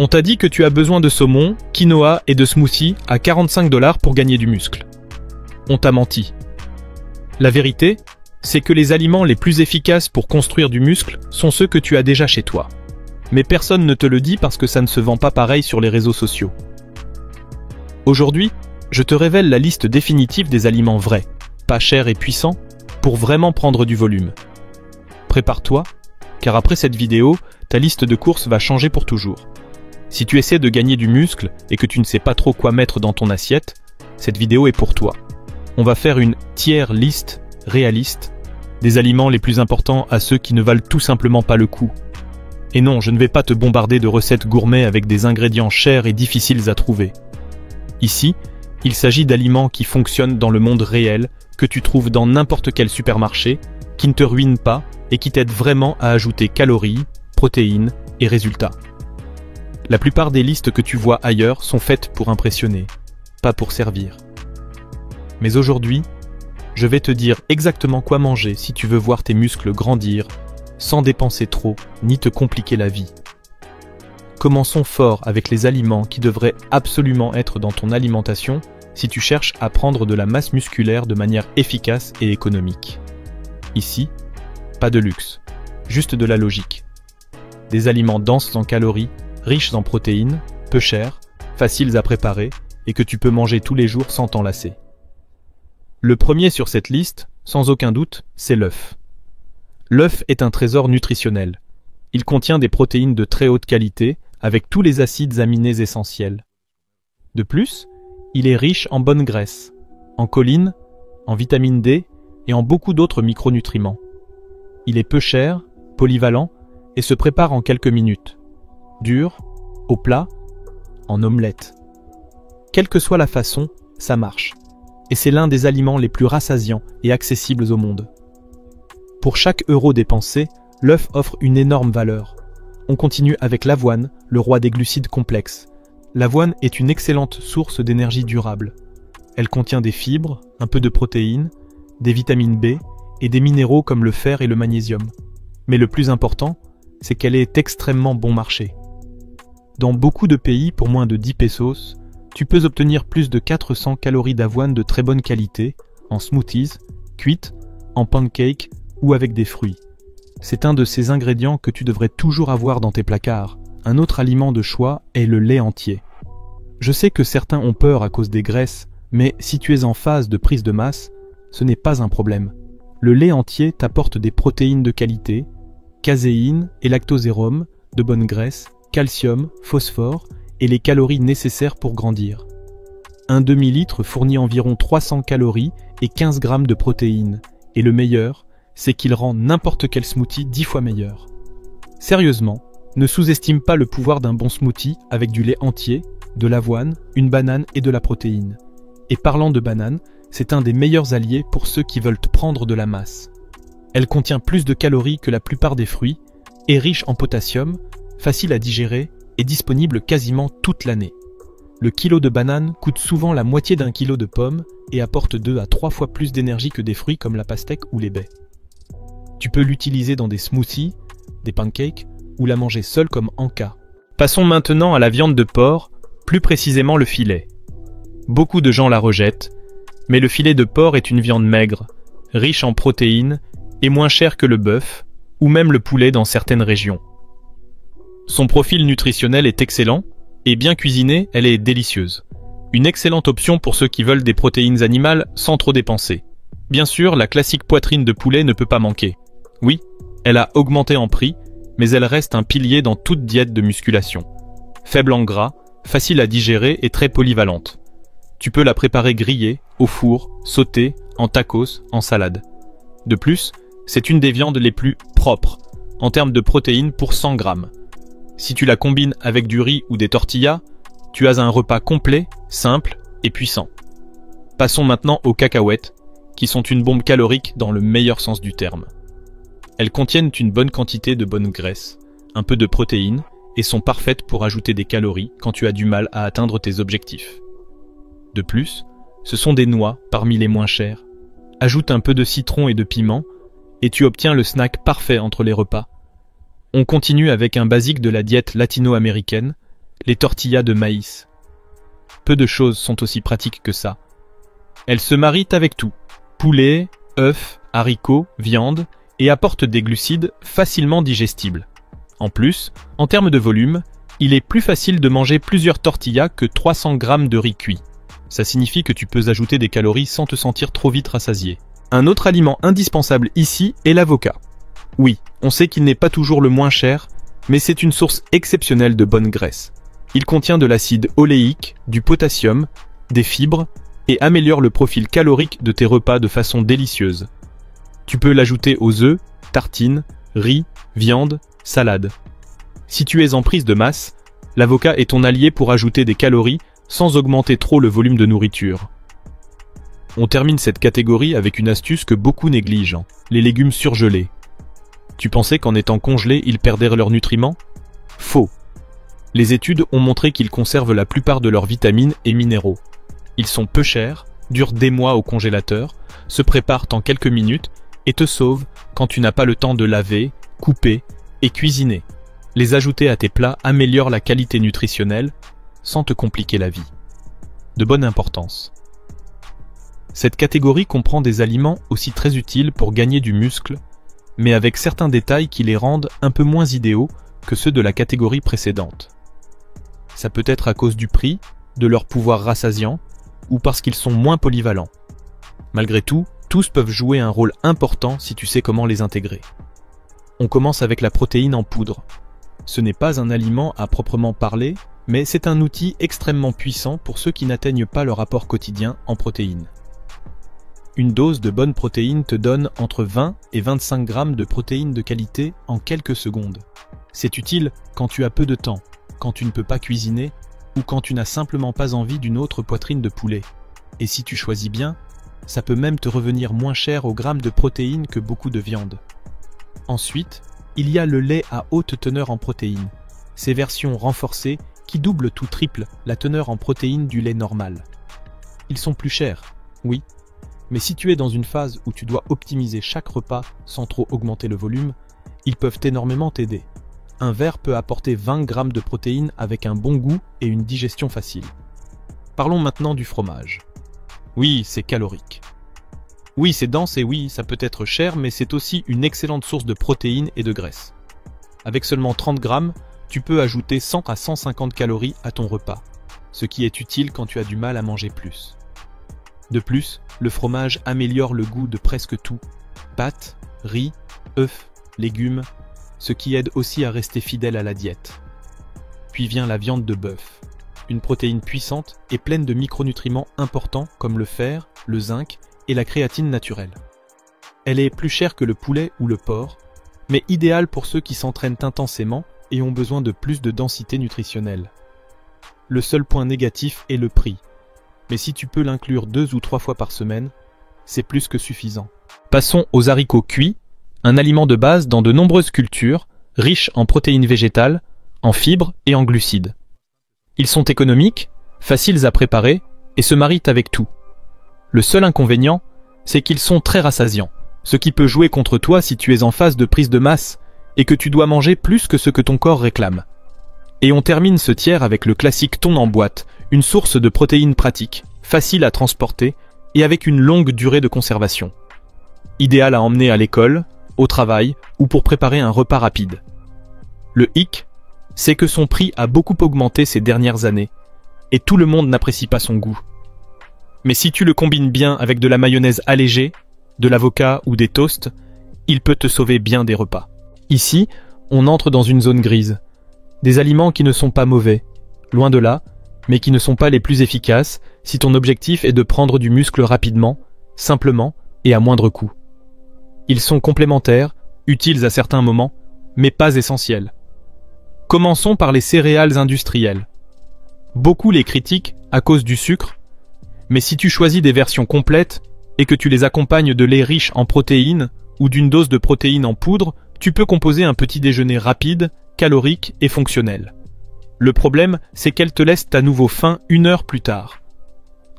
On t'a dit que tu as besoin de saumon, quinoa et de smoothies à 45 $ pour gagner du muscle. On t'a menti. La vérité, c'est que les aliments les plus efficaces pour construire du muscle sont ceux que tu as déjà chez toi. Mais personne ne te le dit parce que ça ne se vend pas pareil sur les réseaux sociaux. Aujourd'hui, je te révèle la liste définitive des aliments vrais, pas chers et puissants, pour vraiment prendre du volume. Prépare-toi, car après cette vidéo, ta liste de courses va changer pour toujours. Si tu essaies de gagner du muscle et que tu ne sais pas trop quoi mettre dans ton assiette, cette vidéo est pour toi. On va faire une tier list réaliste des aliments les plus importants à ceux qui ne valent tout simplement pas le coup. Et non, je ne vais pas te bombarder de recettes gourmets avec des ingrédients chers et difficiles à trouver. Ici, il s'agit d'aliments qui fonctionnent dans le monde réel, que tu trouves dans n'importe quel supermarché, qui ne te ruinent pas et qui t'aident vraiment à ajouter calories, protéines et résultats. La plupart des listes que tu vois ailleurs sont faites pour impressionner, pas pour servir. Mais aujourd'hui, je vais te dire exactement quoi manger si tu veux voir tes muscles grandir, sans dépenser trop, ni te compliquer la vie. Commençons fort avec les aliments qui devraient absolument être dans ton alimentation si tu cherches à prendre de la masse musculaire de manière efficace et économique. Ici, pas de luxe, juste de la logique. Des aliments denses en calories, riches en protéines, peu chers, faciles à préparer et que tu peux manger tous les jours sans t'en lasser. Le premier sur cette liste, sans aucun doute, c'est l'œuf. L'œuf est un trésor nutritionnel. Il contient des protéines de très haute qualité, avec tous les acides aminés essentiels. De plus, il est riche en bonnes graisses, en choline, en vitamine D et en beaucoup d'autres micronutriments. Il est peu cher, polyvalent et se prépare en quelques minutes. Dur, au plat, en omelette. Quelle que soit la façon, ça marche. Et c'est l'un des aliments les plus rassasiants et accessibles au monde. Pour chaque euro dépensé, l'œuf offre une énorme valeur. On continue avec l'avoine, le roi des glucides complexes. L'avoine est une excellente source d'énergie durable. Elle contient des fibres, un peu de protéines, des vitamines B et des minéraux comme le fer et le magnésium. Mais le plus important, c'est qu'elle est extrêmement bon marché. Dans beaucoup de pays, pour moins de 10 pesos, tu peux obtenir plus de 400 calories d'avoine de très bonne qualité, en smoothies, cuites, en pancakes ou avec des fruits. C'est un de ces ingrédients que tu devrais toujours avoir dans tes placards. Un autre aliment de choix est le lait entier. Je sais que certains ont peur à cause des graisses, mais si tu es en phase de prise de masse, ce n'est pas un problème. Le lait entier t'apporte des protéines de qualité, caséine et lactosérum, de bonnes graisses, calcium, phosphore et les calories nécessaires pour grandir. Un demi-litre fournit environ 300 calories et 15 grammes de protéines, et le meilleur, c'est qu'il rend n'importe quel smoothie 10 fois meilleur. Sérieusement, ne sous-estime pas le pouvoir d'un bon smoothie avec du lait entier, de l'avoine, une banane et de la protéine. Et parlant de banane, c'est un des meilleurs alliés pour ceux qui veulent prendre de la masse. Elle contient plus de calories que la plupart des fruits, est riche en potassium, facile à digérer et disponible quasiment toute l'année. Le kilo de banane coûte souvent la moitié d'un kilo de pommes et apporte 2 à 3 fois plus d'énergie que des fruits comme la pastèque ou les baies. Tu peux l'utiliser dans des smoothies, des pancakes ou la manger seule comme encas. Passons maintenant à la viande de porc, plus précisément le filet. Beaucoup de gens la rejettent, mais le filet de porc est une viande maigre, riche en protéines et moins chère que le bœuf ou même le poulet dans certaines régions. Son profil nutritionnel est excellent et bien cuisinée, elle est délicieuse. Une excellente option pour ceux qui veulent des protéines animales sans trop dépenser. Bien sûr, la classique poitrine de poulet ne peut pas manquer. Oui, elle a augmenté en prix, mais elle reste un pilier dans toute diète de musculation. Faible en gras, facile à digérer et très polyvalente. Tu peux la préparer grillée, au four, sautée, en tacos, en salade. De plus, c'est une des viandes les plus propres, en termes de protéines pour 100 grammes. Si tu la combines avec du riz ou des tortillas, tu as un repas complet, simple et puissant. Passons maintenant aux cacahuètes, qui sont une bombe calorique dans le meilleur sens du terme. Elles contiennent une bonne quantité de bonnes graisses, un peu de protéines, et sont parfaites pour ajouter des calories quand tu as du mal à atteindre tes objectifs. De plus, ce sont des noix parmi les moins chères. Ajoute un peu de citron et de piment, et tu obtiens le snack parfait entre les repas. On continue avec un basique de la diète latino-américaine, les tortillas de maïs. Peu de choses sont aussi pratiques que ça. Elles se marient avec tout. Poulet, œufs, haricots, viande, et apportent des glucides facilement digestibles. En plus, en termes de volume, il est plus facile de manger plusieurs tortillas que 300 grammes de riz cuit. Ça signifie que tu peux ajouter des calories sans te sentir trop vite rassasié. Un autre aliment indispensable ici est l'avocat. Oui, on sait qu'il n'est pas toujours le moins cher, mais c'est une source exceptionnelle de bonne graisse. Il contient de l'acide oléique, du potassium, des fibres, et améliore le profil calorique de tes repas de façon délicieuse. Tu peux l'ajouter aux œufs, tartines, riz, viande, salade. Si tu es en prise de masse, l'avocat est ton allié pour ajouter des calories sans augmenter trop le volume de nourriture. On termine cette catégorie avec une astuce que beaucoup négligent, les légumes surgelés. Tu pensais qu'en étant congelés, ils perdaient leurs nutriments? Faux. Les études ont montré qu'ils conservent la plupart de leurs vitamines et minéraux. Ils sont peu chers, durent des mois au congélateur, se préparent en quelques minutes et te sauvent quand tu n'as pas le temps de laver, couper et cuisiner. Les ajouter à tes plats améliore la qualité nutritionnelle sans te compliquer la vie. De bonne importance. Cette catégorie comprend des aliments aussi très utiles pour gagner du muscle, mais avec certains détails qui les rendent un peu moins idéaux que ceux de la catégorie précédente. Ça peut être à cause du prix, de leur pouvoir rassasiant, ou parce qu'ils sont moins polyvalents. Malgré tout, tous peuvent jouer un rôle important si tu sais comment les intégrer. On commence avec la protéine en poudre. Ce n'est pas un aliment à proprement parler, mais c'est un outil extrêmement puissant pour ceux qui n'atteignent pas leur apport quotidien en protéines. Une dose de bonne protéine te donne entre 20 et 25 grammes de protéines de qualité en quelques secondes. C'est utile quand tu as peu de temps, quand tu ne peux pas cuisiner ou quand tu n'as simplement pas envie d'une autre poitrine de poulet. Et si tu choisis bien, ça peut même te revenir moins cher au gramme de protéines que beaucoup de viande. Ensuite, il y a le lait à haute teneur en protéines. Ces versions renforcées qui doublent ou triplent la teneur en protéines du lait normal. Ils sont plus chers, oui, mais si tu es dans une phase où tu dois optimiser chaque repas sans trop augmenter le volume, ils peuvent énormément t'aider. Un verre peut apporter 20 grammes de protéines avec un bon goût et une digestion facile. Parlons maintenant du fromage. Oui, c'est calorique. Oui, c'est dense et oui, ça peut être cher, mais c'est aussi une excellente source de protéines et de graisse. Avec seulement 30 grammes, tu peux ajouter 100 à 150 calories à ton repas, ce qui est utile quand tu as du mal à manger plus. De plus, le fromage améliore le goût de presque tout, pâtes, riz, œufs, légumes, ce qui aide aussi à rester fidèle à la diète. Puis vient la viande de bœuf, une protéine puissante et pleine de micronutriments importants comme le fer, le zinc et la créatine naturelle. Elle est plus chère que le poulet ou le porc, mais idéale pour ceux qui s'entraînent intensément et ont besoin de plus de densité nutritionnelle. Le seul point négatif est le prix, mais si tu peux l'inclure 2 ou 3 fois par semaine, c'est plus que suffisant. Passons aux haricots cuits, un aliment de base dans de nombreuses cultures, riche en protéines végétales, en fibres et en glucides. Ils sont économiques, faciles à préparer et se marient avec tout. Le seul inconvénient, c'est qu'ils sont très rassasiants, ce qui peut jouer contre toi si tu es en phase de prise de masse et que tu dois manger plus que ce que ton corps réclame. Et on termine ce tiers avec le classique thon en boîte, une source de protéines pratique, facile à transporter et avec une longue durée de conservation. Idéal à emmener à l'école, au travail ou pour préparer un repas rapide. Le hic, c'est que son prix a beaucoup augmenté ces dernières années et tout le monde n'apprécie pas son goût. Mais si tu le combines bien avec de la mayonnaise allégée, de l'avocat ou des toasts, il peut te sauver bien des repas. Ici, on entre dans une zone grise. Des aliments qui ne sont pas mauvais, loin de là, mais qui ne sont pas les plus efficaces si ton objectif est de prendre du muscle rapidement, simplement et à moindre coût. Ils sont complémentaires, utiles à certains moments, mais pas essentiels. Commençons par les céréales industrielles. Beaucoup les critiquent à cause du sucre, mais si tu choisis des versions complètes et que tu les accompagnes de lait riche en protéines ou d'une dose de protéines en poudre, tu peux composer un petit déjeuner rapide, calorique et fonctionnel. Le problème, c'est qu'elles te laissent à nouveau faim 1 heure plus tard.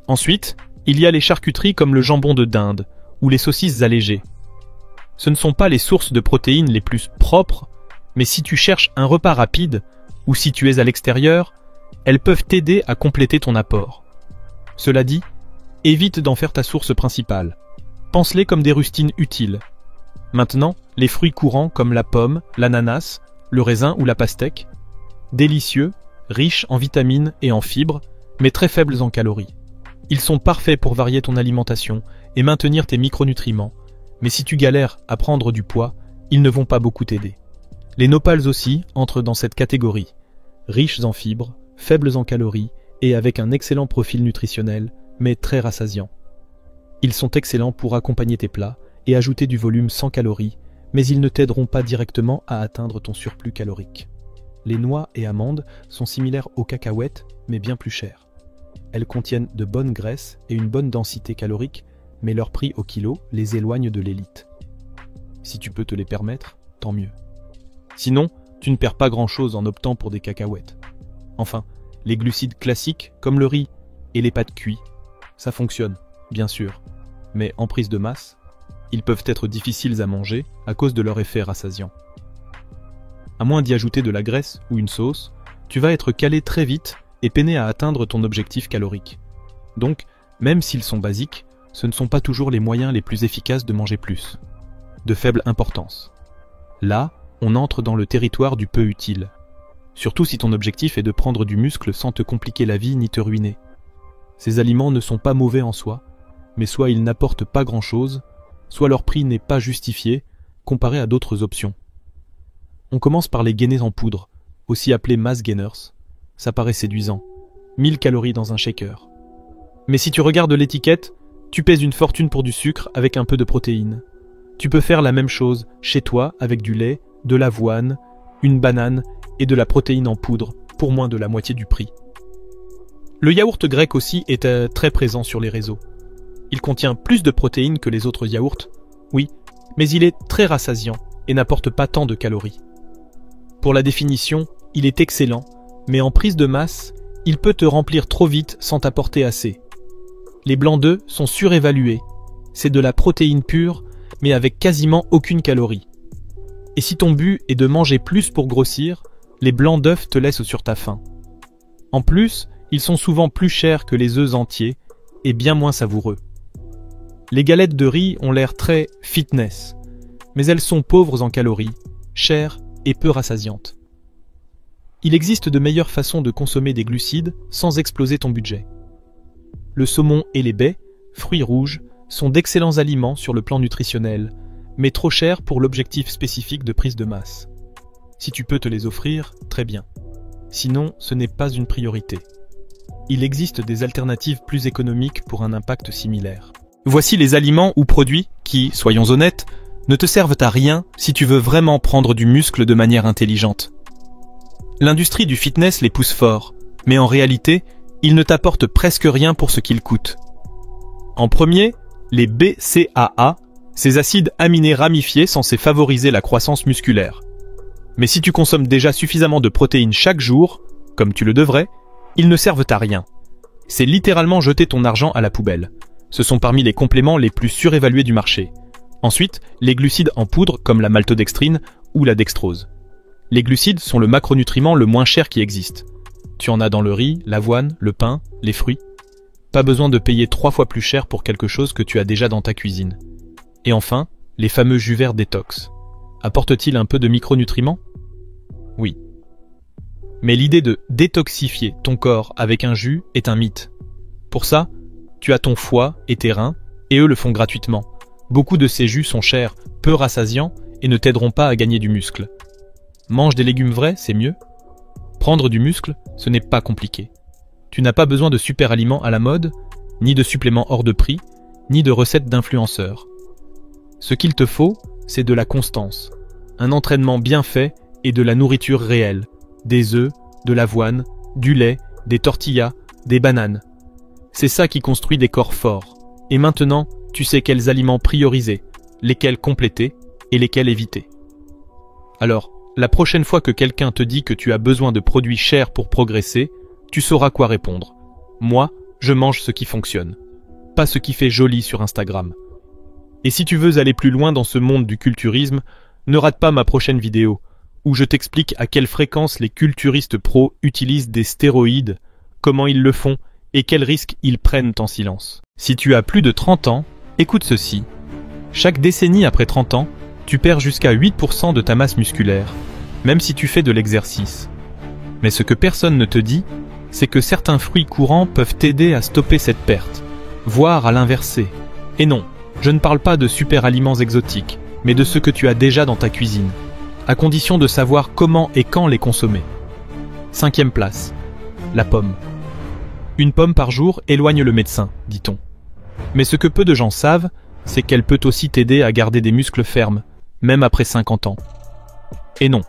Ensuite, il y a les charcuteries comme le jambon de dinde ou les saucisses allégées. Ce ne sont pas les sources de protéines les plus propres, mais si tu cherches un repas rapide ou si tu es à l'extérieur, elles peuvent t'aider à compléter ton apport. Cela dit, évite d'en faire ta source principale. Pense-les comme des rustines utiles. Maintenant, les fruits courants comme la pomme, l'ananas, le raisin ou la pastèque, délicieux, riches en vitamines et en fibres, mais très faibles en calories. Ils sont parfaits pour varier ton alimentation et maintenir tes micronutriments, mais si tu galères à prendre du poids, ils ne vont pas beaucoup t'aider. Les nopals aussi entrent dans cette catégorie, riches en fibres, faibles en calories et avec un excellent profil nutritionnel, mais très rassasiant. Ils sont excellents pour accompagner tes plats et ajouter du volume sans calories, mais ils ne t'aideront pas directement à atteindre ton surplus calorique. Les noix et amandes sont similaires aux cacahuètes, mais bien plus chères. Elles contiennent de bonnes graisses et une bonne densité calorique, mais leur prix au kilo les éloigne de l'élite. Si tu peux te les permettre, tant mieux. Sinon, tu ne perds pas grand-chose en optant pour des cacahuètes. Enfin, les glucides classiques, comme le riz et les pâtes cuites, ça fonctionne, bien sûr, mais en prise de masse, ils peuvent être difficiles à manger à cause de leur effet rassasiant. À moins d'y ajouter de la graisse ou une sauce, tu vas être calé très vite et peiner à atteindre ton objectif calorique. Donc, même s'ils sont basiques, ce ne sont pas toujours les moyens les plus efficaces de manger plus. De faible importance. Là, on entre dans le territoire du peu utile. Surtout si ton objectif est de prendre du muscle sans te compliquer la vie ni te ruiner. Ces aliments ne sont pas mauvais en soi, mais soit ils n'apportent pas grand-chose, soit leur prix n'est pas justifié comparé à d'autres options. On commence par les gainés en poudre, aussi appelés mass gainers. Ça paraît séduisant. 1000 calories dans un shaker. Mais si tu regardes l'étiquette, tu paies une fortune pour du sucre avec un peu de protéines. Tu peux faire la même chose chez toi avec du lait, de l'avoine, une banane et de la protéine en poudre pour moins de la moitié du prix. Le yaourt grec aussi est très présent sur les réseaux. Il contient plus de protéines que les autres yaourts, oui, mais il est très rassasiant et n'apporte pas tant de calories. Pour la définition, il est excellent, mais en prise de masse, il peut te remplir trop vite sans t'apporter assez. Les blancs d'œufs sont surévalués. C'est de la protéine pure, mais avec quasiment aucune calorie. Et si ton but est de manger plus pour grossir, les blancs d'œufs te laissent sur ta faim. En plus, ils sont souvent plus chers que les œufs entiers et bien moins savoureux. Les galettes de riz ont l'air très fitness, mais elles sont pauvres en calories, chères et peu rassasiantes. Il existe de meilleures façons de consommer des glucides sans exploser ton budget. Le saumon et les baies, fruits rouges, sont d'excellents aliments sur le plan nutritionnel, mais trop chers pour l'objectif spécifique de prise de masse. Si tu peux te les offrir, très bien. Sinon, ce n'est pas une priorité. Il existe des alternatives plus économiques pour un impact similaire. Voici les aliments ou produits qui, soyons honnêtes, ne te servent à rien si tu veux vraiment prendre du muscle de manière intelligente. L'industrie du fitness les pousse fort, mais en réalité, ils ne t'apportent presque rien pour ce qu'ils coûtent. En premier, les BCAA, ces acides aminés ramifiés censés favoriser la croissance musculaire. Mais si tu consommes déjà suffisamment de protéines chaque jour, comme tu le devrais, ils ne servent à rien. C'est littéralement jeter ton argent à la poubelle. Ce sont parmi les compléments les plus surévalués du marché. Ensuite, les glucides en poudre comme la maltodextrine ou la dextrose. Les glucides sont le macronutriment le moins cher qui existe. Tu en as dans le riz, l'avoine, le pain, les fruits. Pas besoin de payer 3 fois plus cher pour quelque chose que tu as déjà dans ta cuisine. Et enfin, les fameux jus verts détox. Apportent-ils un peu de micronutriments? Oui. Mais l'idée de détoxifier ton corps avec un jus est un mythe. Pour ça, tu as ton foie et tes reins, et eux le font gratuitement. Beaucoup de ces jus sont chers, peu rassasiants, et ne t'aideront pas à gagner du muscle. Mange des légumes vrais, c'est mieux. Prendre du muscle, ce n'est pas compliqué. Tu n'as pas besoin de super aliments à la mode, ni de suppléments hors de prix, ni de recettes d'influenceurs. Ce qu'il te faut, c'est de la constance, un entraînement bien fait et de la nourriture réelle, des œufs, de l'avoine, du lait, des tortillas, des bananes. C'est ça qui construit des corps forts. Et maintenant, tu sais quels aliments prioriser, lesquels compléter et lesquels éviter. Alors, la prochaine fois que quelqu'un te dit que tu as besoin de produits chers pour progresser, tu sauras quoi répondre. Moi, je mange ce qui fonctionne, pas ce qui fait joli sur Instagram. Et si tu veux aller plus loin dans ce monde du culturisme, ne rate pas ma prochaine vidéo, où je t'explique à quelle fréquence les culturistes pros utilisent des stéroïdes, comment ils le font et quels risques ils prennent en silence. Si tu as plus de 30 ans, écoute ceci. Chaque décennie après 30 ans, tu perds jusqu'à 8% de ta masse musculaire, même si tu fais de l'exercice. Mais ce que personne ne te dit, c'est que certains fruits courants peuvent t'aider à stopper cette perte, voire à l'inverser. Et non, je ne parle pas de super aliments exotiques, mais de ceux que tu as déjà dans ta cuisine, à condition de savoir comment et quand les consommer. 5e place, la pomme. Une pomme par jour éloigne le médecin, dit-on. Mais ce que peu de gens savent, c'est qu'elle peut aussi t'aider à garder des muscles fermes, même après 50 ans. Et non,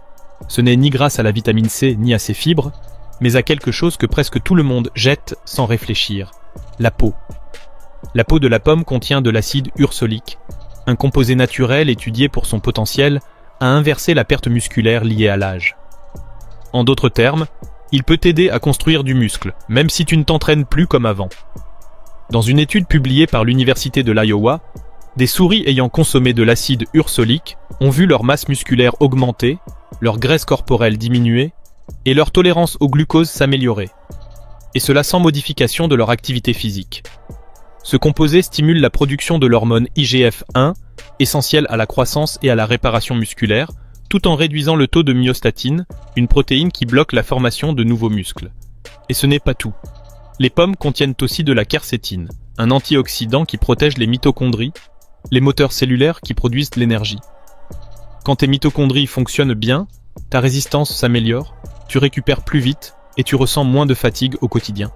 ce n'est ni grâce à la vitamine C ni à ses fibres, mais à quelque chose que presque tout le monde jette sans réfléchir, la peau. La peau de la pomme contient de l'acide ursolique, un composé naturel étudié pour son potentiel à inverser la perte musculaire liée à l'âge. En d'autres termes, il peut t'aider à construire du muscle, même si tu ne t'entraînes plus comme avant. Dans une étude publiée par l'université de l'Iowa, des souris ayant consommé de l'acide ursolique ont vu leur masse musculaire augmenter, leur graisse corporelle diminuer et leur tolérance au glucose s'améliorer. Et cela sans modification de leur activité physique. Ce composé stimule la production de l'hormone IGF-1, essentielle à la croissance et à la réparation musculaire, tout en réduisant le taux de myostatine, une protéine qui bloque la formation de nouveaux muscles. Et ce n'est pas tout. Les pommes contiennent aussi de la quercétine, un antioxydant qui protège les mitochondries, les moteurs cellulaires qui produisent l'énergie. Quand tes mitochondries fonctionnent bien, ta résistance s'améliore, tu récupères plus vite et tu ressens moins de fatigue au quotidien.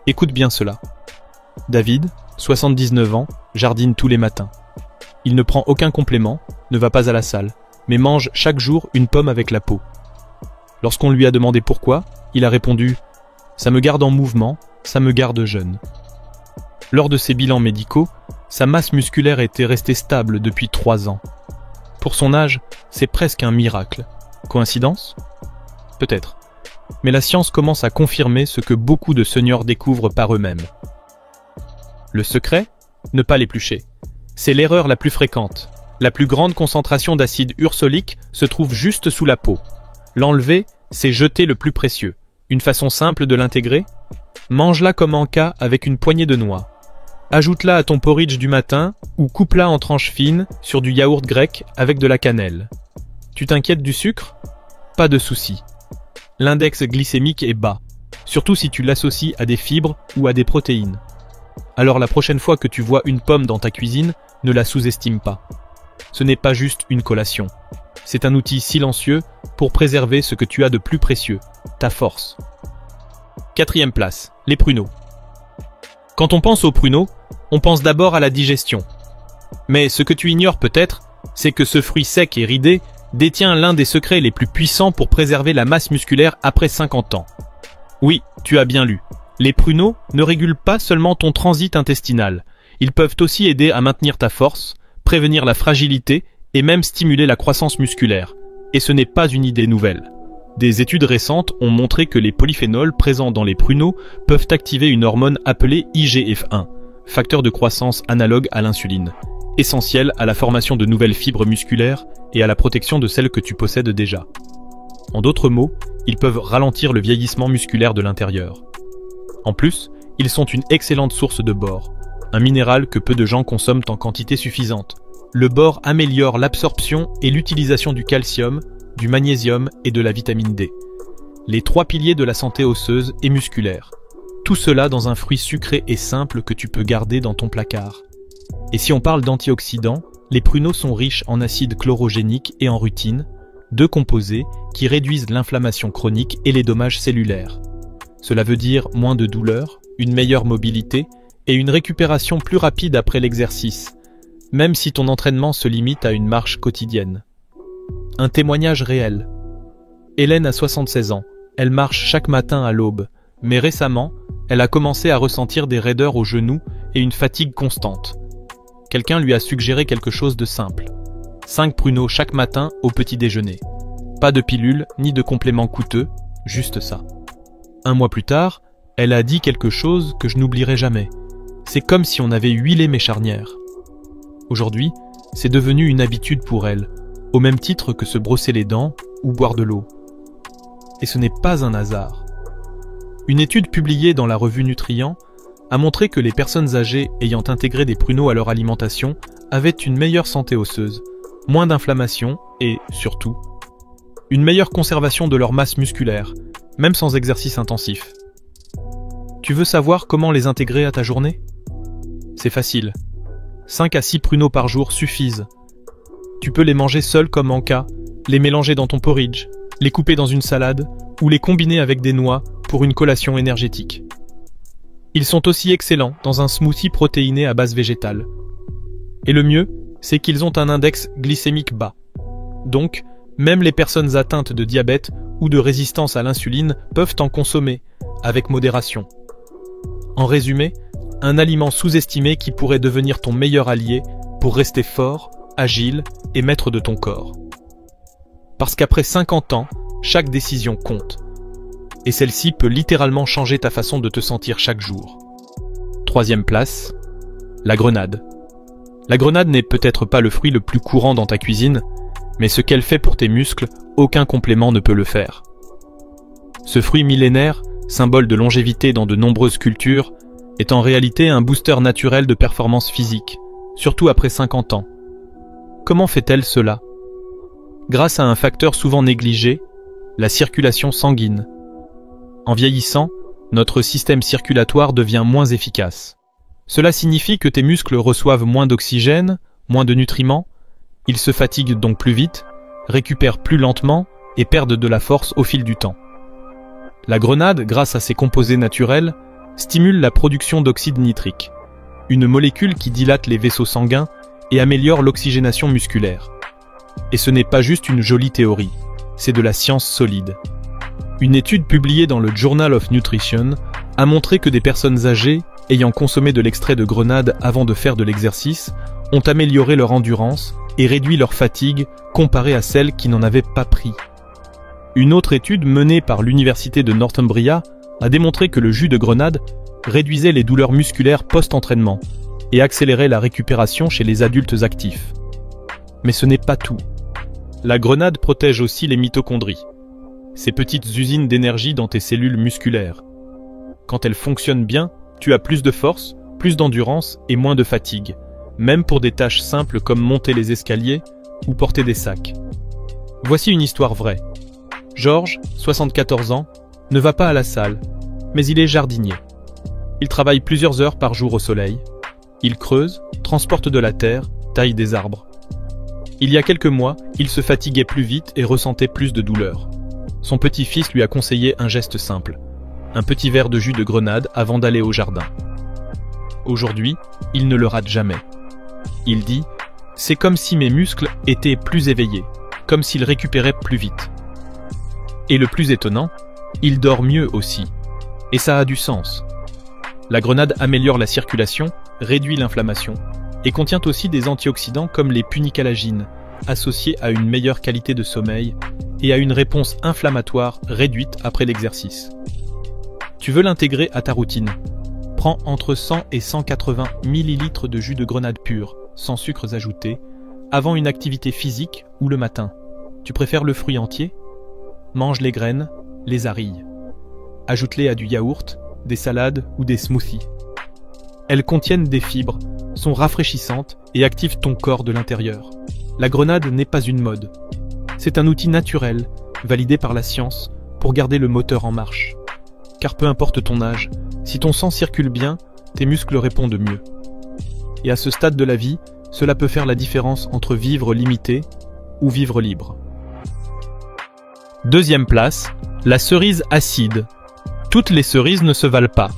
Écoute bien cela. David, 79 ans, jardine tous les matins. Il ne prend aucun complément, ne va pas à la salle, mais mange chaque jour une pomme avec la peau. Lorsqu'on lui a demandé pourquoi, il a répondu « Ça me garde en mouvement, ça me garde jeune ». Lors de ses bilans médicaux, sa masse musculaire était restée stable depuis 3 ans. Pour son âge, c'est presque un miracle. Coïncidence? Peut-être. Mais la science commence à confirmer ce que beaucoup de seniors découvrent par eux-mêmes. Le secret? Ne pas l'éplucher. C'est l'erreur la plus fréquente. La plus grande concentration d'acide ursolique se trouve juste sous la peau. L'enlever, c'est jeter le plus précieux. Une façon simple de l'intégrer? Mange-la comme en cas avec une poignée de noix. Ajoute-la à ton porridge du matin ou coupe-la en tranches fines sur du yaourt grec avec de la cannelle. Tu t'inquiètes du sucre? Pas de souci. L'index glycémique est bas, surtout si tu l'associes à des fibres ou à des protéines. Alors la prochaine fois que tu vois une pomme dans ta cuisine, ne la sous-estime pas. Ce n'est pas juste une collation. C'est un outil silencieux pour préserver ce que tu as de plus précieux, ta force. 4e place, les pruneaux. Quand on pense aux pruneaux, on pense d'abord à la digestion. Mais ce que tu ignores peut-être, c'est que ce fruit sec et ridé détient l'un des secrets les plus puissants pour préserver la masse musculaire après 50 ans. Oui, tu as bien lu. Les pruneaux ne régulent pas seulement ton transit intestinal. Ils peuvent aussi aider à maintenir ta force, prévenir la fragilité et même stimuler la croissance musculaire. Et ce n'est pas une idée nouvelle. Des études récentes ont montré que les polyphénols présents dans les pruneaux peuvent activer une hormone appelée IGF-1, facteur de croissance analogue à l'insuline, essentiel à la formation de nouvelles fibres musculaires et à la protection de celles que tu possèdes déjà. En d'autres mots, ils peuvent ralentir le vieillissement musculaire de l'intérieur. En plus, ils sont une excellente source de bore, un minéral que peu de gens consomment en quantité suffisante. Le bore améliore l'absorption et l'utilisation du calcium, du magnésium et de la vitamine D. Les 3 piliers de la santé osseuse et musculaire. Tout cela dans un fruit sucré et simple que tu peux garder dans ton placard. Et si on parle d'antioxydants, les pruneaux sont riches en acide chlorogénique et en rutine, 2 composés qui réduisent l'inflammation chronique et les dommages cellulaires. Cela veut dire moins de douleur, une meilleure mobilité et une récupération plus rapide après l'exercice, même si ton entraînement se limite à une marche quotidienne. Un témoignage réel. Hélène a 76 ans. Elle marche chaque matin à l'aube, mais récemment, elle a commencé à ressentir des raideurs aux genoux et une fatigue constante. Quelqu'un lui a suggéré quelque chose de simple. 5 pruneaux chaque matin au petit déjeuner. Pas de pilule ni de compléments coûteux, juste ça. 1 mois plus tard, elle a dit quelque chose que je n'oublierai jamais. C'est comme si on avait huilé mes charnières. Aujourd'hui, c'est devenu une habitude pour elle, au même titre que se brosser les dents ou boire de l'eau. Et ce n'est pas un hasard. Une étude publiée dans la revue Nutrient a montré que les personnes âgées ayant intégré des pruneaux à leur alimentation avaient une meilleure santé osseuse, moins d'inflammation et, surtout, une meilleure conservation de leur masse musculaire, même sans exercice intensif. Tu veux savoir comment les intégrer à ta journée? C'est facile. 5 à 6 pruneaux par jour suffisent. Tu peux les manger seuls comme en cas, les mélanger dans ton porridge, les couper dans une salade ou les combiner avec des noix pour une collation énergétique. Ils sont aussi excellents dans un smoothie protéiné à base végétale. Et le mieux, c'est qu'ils ont un index glycémique bas. Donc, même les personnes atteintes de diabète ou de résistance à l'insuline peuvent en consommer, avec modération. En résumé, un aliment sous-estimé qui pourrait devenir ton meilleur allié pour rester fort, agile et maître de ton corps. Parce qu'après 50 ans, chaque décision compte. Et celle-ci peut littéralement changer ta façon de te sentir chaque jour. 3e place, la grenade. La grenade n'est peut-être pas le fruit le plus courant dans ta cuisine, mais ce qu'elle fait pour tes muscles, aucun complément ne peut le faire. Ce fruit millénaire, symbole de longévité dans de nombreuses cultures, est en réalité un booster naturel de performance physique, surtout après 50 ans. Comment fait-elle cela? Grâce à un facteur souvent négligé, la circulation sanguine. En vieillissant, notre système circulatoire devient moins efficace. Cela signifie que tes muscles reçoivent moins d'oxygène, moins de nutriments, ils se fatiguent donc plus vite, récupèrent plus lentement et perdent de la force au fil du temps. La grenade, grâce à ses composés naturels, stimule la production d'oxyde nitrique, une molécule qui dilate les vaisseaux sanguins et améliore l'oxygénation musculaire. Et ce n'est pas juste une jolie théorie, c'est de la science solide. Une étude publiée dans le Journal of Nutrition a montré que des personnes âgées ayant consommé de l'extrait de grenade avant de faire de l'exercice ont amélioré leur endurance et réduit leur fatigue comparée à celles qui n'en avaient pas pris. Une autre étude menée par l'université de Northumbria a démontré que le jus de grenade réduisait les douleurs musculaires post-entraînement et accélérait la récupération chez les adultes actifs. Mais ce n'est pas tout. La grenade protège aussi les mitochondries, ces petites usines d'énergie dans tes cellules musculaires. Quand elles fonctionnent bien, tu as plus de force, plus d'endurance et moins de fatigue, même pour des tâches simples comme monter les escaliers ou porter des sacs. Voici une histoire vraie. Georges, 74 ans, ne va pas à la salle, mais il est jardinier. Il travaille plusieurs heures par jour au soleil. Il creuse, transporte de la terre, taille des arbres. Il y a quelques mois, il se fatiguait plus vite et ressentait plus de douleur. Son petit-fils lui a conseillé un geste simple, un petit verre de jus de grenade avant d'aller au jardin. Aujourd'hui, il ne le rate jamais. Il dit « C'est comme si mes muscles étaient plus éveillés, comme s'ils récupéraient plus vite. » Et le plus étonnant, il dort mieux aussi. Et ça a du sens. La grenade améliore la circulation, réduit l'inflammation, et contient aussi des antioxydants comme les punicalagines, associés à une meilleure qualité de sommeil et à une réponse inflammatoire réduite après l'exercice. Tu veux l'intégrer à ta routine. Prends entre 100 et 180 ml de jus de grenade pur, sans sucres ajoutés, avant une activité physique ou le matin. Tu préfères le fruit entier? Mange les graines, les arilles. Ajoute-les à du yaourt, des salades ou des smoothies. Elles contiennent des fibres, sont rafraîchissantes et activent ton corps de l'intérieur. La grenade n'est pas une mode. C'est un outil naturel, validé par la science, pour garder le moteur en marche. Car peu importe ton âge, si ton sang circule bien, tes muscles répondent mieux. Et à ce stade de la vie, cela peut faire la différence entre vivre limité ou vivre libre. 2e place, la cerise acide. Toutes les cerises ne se valent pas.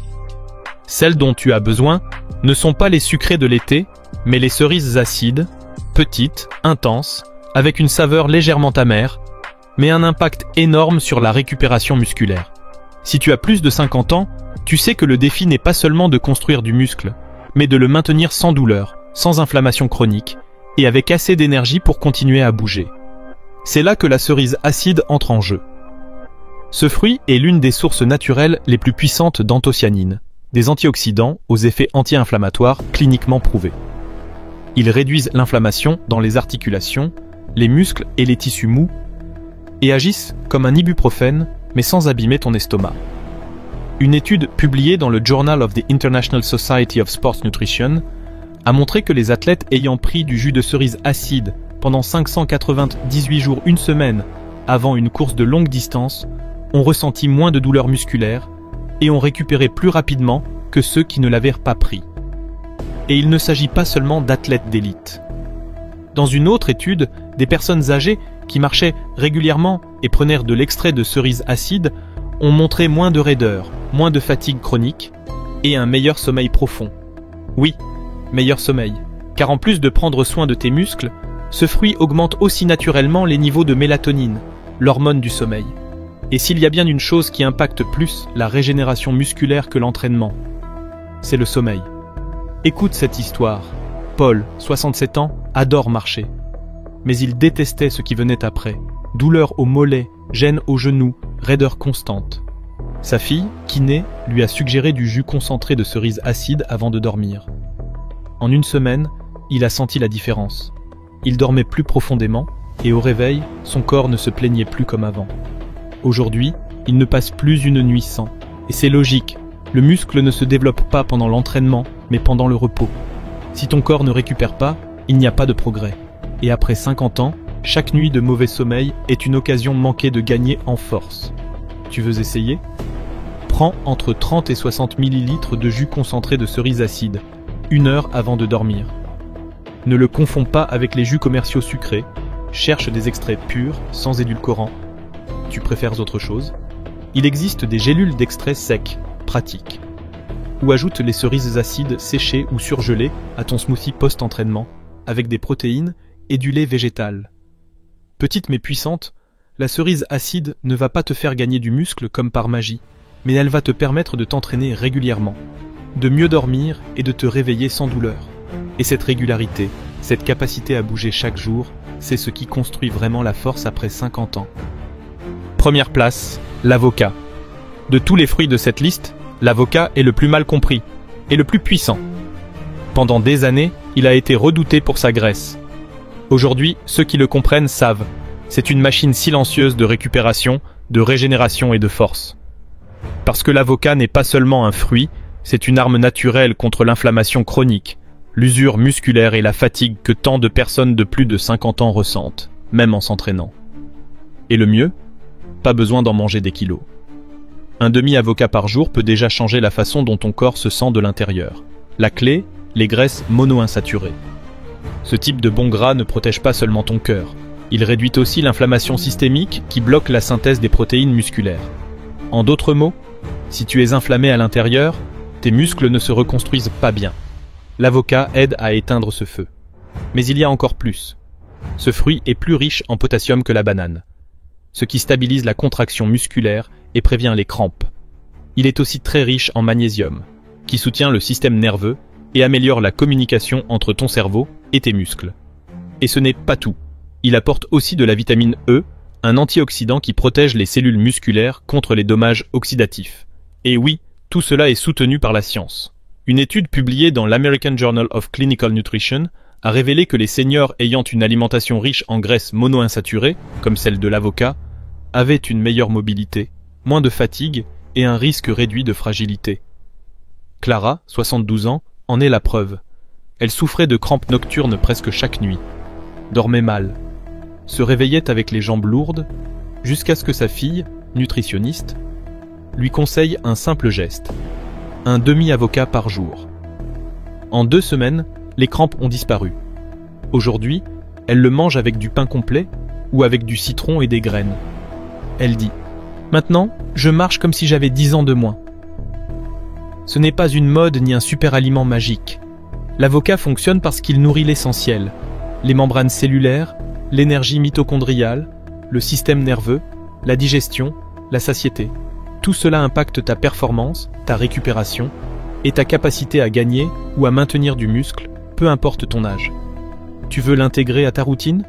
Celles dont tu as besoin ne sont pas les sucrées de l'été, mais les cerises acides, petites, intenses, avec une saveur légèrement amère, mais un impact énorme sur la récupération musculaire. Si tu as plus de 50 ans, tu sais que le défi n'est pas seulement de construire du muscle, mais de le maintenir sans douleur, sans inflammation chronique, et avec assez d'énergie pour continuer à bouger. C'est là que la cerise acide entre en jeu. Ce fruit est l'une des sources naturelles les plus puissantes d'anthocyanines, des antioxydants aux effets anti-inflammatoires cliniquement prouvés. Ils réduisent l'inflammation dans les articulations, les muscles et les tissus mous, et agissent comme un ibuprofène, mais sans abîmer ton estomac. Une étude publiée dans le Journal of the International Society of Sports Nutrition a montré que les athlètes ayant pris du jus de cerise acide pendant 598 jours, une semaine, avant une course de longue distance, ont ressenti moins de douleurs musculaires et ont récupéré plus rapidement que ceux qui ne l'avaient pas pris. Et il ne s'agit pas seulement d'athlètes d'élite. Dans une autre étude, des personnes âgées qui marchaient régulièrement et prenaient de l'extrait de cerise acide ont montré moins de raideur, moins de fatigue chronique et un meilleur sommeil profond. Oui, meilleur sommeil, car en plus de prendre soin de tes muscles, ce fruit augmente aussi naturellement les niveaux de mélatonine, l'hormone du sommeil. Et s'il y a bien une chose qui impacte plus la régénération musculaire que l'entraînement, c'est le sommeil. Écoute cette histoire. Paul, 67 ans, adore marcher. Mais il détestait ce qui venait après. Douleurs aux mollets, gêne aux genoux, raideur constante. Sa fille, kiné, lui a suggéré du jus concentré de cerise acide avant de dormir. En une semaine, il a senti la différence. Il dormait plus profondément et au réveil, son corps ne se plaignait plus comme avant. Aujourd'hui, il ne passe plus une nuit sans. Et c'est logique, le muscle ne se développe pas pendant l'entraînement, mais pendant le repos. Si ton corps ne récupère pas, il n'y a pas de progrès. Et après 50 ans, chaque nuit de mauvais sommeil est une occasion manquée de gagner en force. Tu veux essayer ? Prends entre 30 et 60 ml de jus concentré de cerise acide, 1 heure avant de dormir. Ne le confonds pas avec les jus commerciaux sucrés, cherche des extraits purs, sans édulcorants. Tu préfères autre chose ? Il existe des gélules d'extraits secs, pratiques. Ou ajoute les cerises acides séchées ou surgelées à ton smoothie post-entraînement, avec des protéines et du lait végétal. Petite mais puissante, la cerise acide ne va pas te faire gagner du muscle comme par magie, mais elle va te permettre de t'entraîner régulièrement, de mieux dormir et de te réveiller sans douleur. Et cette régularité, cette capacité à bouger chaque jour, c'est ce qui construit vraiment la force après 50 ans. Première place, l'avocat. De tous les fruits de cette liste, l'avocat est le plus mal compris et le plus puissant. Pendant des années, il a été redouté pour sa graisse. Aujourd'hui, ceux qui le comprennent savent, c'est une machine silencieuse de récupération, de régénération et de force. Parce que l'avocat n'est pas seulement un fruit, c'est une arme naturelle contre l'inflammation chronique, l'usure musculaire et la fatigue que tant de personnes de plus de 50 ans ressentent, même en s'entraînant. Et le mieux ? Pas besoin d'en manger des kilos. Un demi-avocat par jour peut déjà changer la façon dont ton corps se sent de l'intérieur. La clé, les graisses monoinsaturées. Ce type de bon gras ne protège pas seulement ton cœur, il réduit aussi l'inflammation systémique qui bloque la synthèse des protéines musculaires. En d'autres mots, si tu es inflammé à l'intérieur, tes muscles ne se reconstruisent pas bien. L'avocat aide à éteindre ce feu. Mais il y a encore plus. Ce fruit est plus riche en potassium que la banane, ce qui stabilise la contraction musculaire et prévient les crampes. Il est aussi très riche en magnésium, qui soutient le système nerveux et améliore la communication entre ton cerveau et tes muscles. Et ce n'est pas tout. Il apporte aussi de la vitamine E, un antioxydant qui protège les cellules musculaires contre les dommages oxydatifs. Et oui, tout cela est soutenu par la science. Une étude publiée dans l'American Journal of Clinical Nutrition a révélé que les seniors ayant une alimentation riche en graisses monoinsaturées, comme celle de l'avocat, avaient une meilleure mobilité, moins de fatigue et un risque réduit de fragilité. Clara, 72 ans, en est la preuve. Elle souffrait de crampes nocturnes presque chaque nuit, dormait mal, se réveillait avec les jambes lourdes, jusqu'à ce que sa fille, nutritionniste, lui conseille un simple geste, un demi-avocat par jour. En 2 semaines, les crampes ont disparu. Aujourd'hui, elle le mange avec du pain complet ou avec du citron et des graines. Elle dit « Maintenant, je marche comme si j'avais 10 ans de moins. » Ce n'est pas une mode ni un super aliment magique. L'avocat fonctionne parce qu'il nourrit l'essentiel, les membranes cellulaires, l'énergie mitochondriale, le système nerveux, la digestion, la satiété. Tout cela impacte ta performance, ta récupération et ta capacité à gagner ou à maintenir du muscle, peu importe ton âge. Tu veux l'intégrer à ta routine ?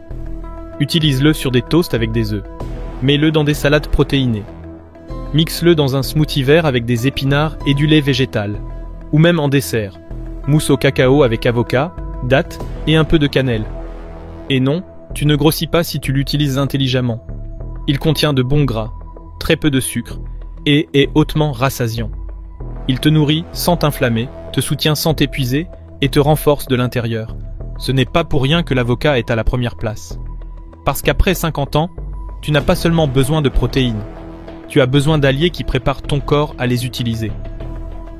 Utilise-le sur des toasts avec des œufs. Mets-le dans des salades protéinées. Mixe-le dans un smoothie vert avec des épinards et du lait végétal. Ou même en dessert. Mousse au cacao avec avocat, dattes et un peu de cannelle. Et non, tu ne grossis pas si tu l'utilises intelligemment. Il contient de bons gras, très peu de sucre, et est hautement rassasiant. Il te nourrit sans t'inflammer, te soutient sans t'épuiser et te renforce de l'intérieur. Ce n'est pas pour rien que l'avocat est à la première place. Parce qu'après 50 ans, tu n'as pas seulement besoin de protéines, tu as besoin d'alliés qui préparent ton corps à les utiliser.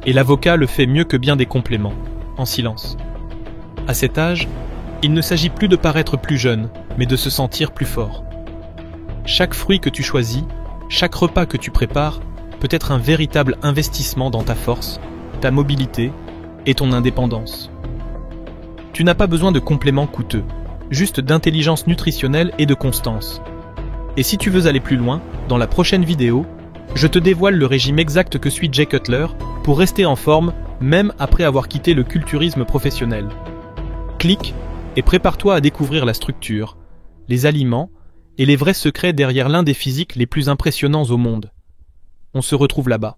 Et l'avocat le fait mieux que bien des compléments, en silence. À cet âge, il ne s'agit plus de paraître plus jeune, mais de se sentir plus fort. Chaque fruit que tu choisis, chaque repas que tu prépares, peut être un véritable investissement dans ta force, ta mobilité et ton indépendance. Tu n'as pas besoin de compléments coûteux, juste d'intelligence nutritionnelle et de constance. Et si tu veux aller plus loin, dans la prochaine vidéo, je te dévoile le régime exact que suit Jay Cutler pour rester en forme même après avoir quitté le culturisme professionnel. Clique et prépare-toi à découvrir la structure, les aliments et les vrais secrets derrière l'un des physiques les plus impressionnants au monde. On se retrouve là-bas.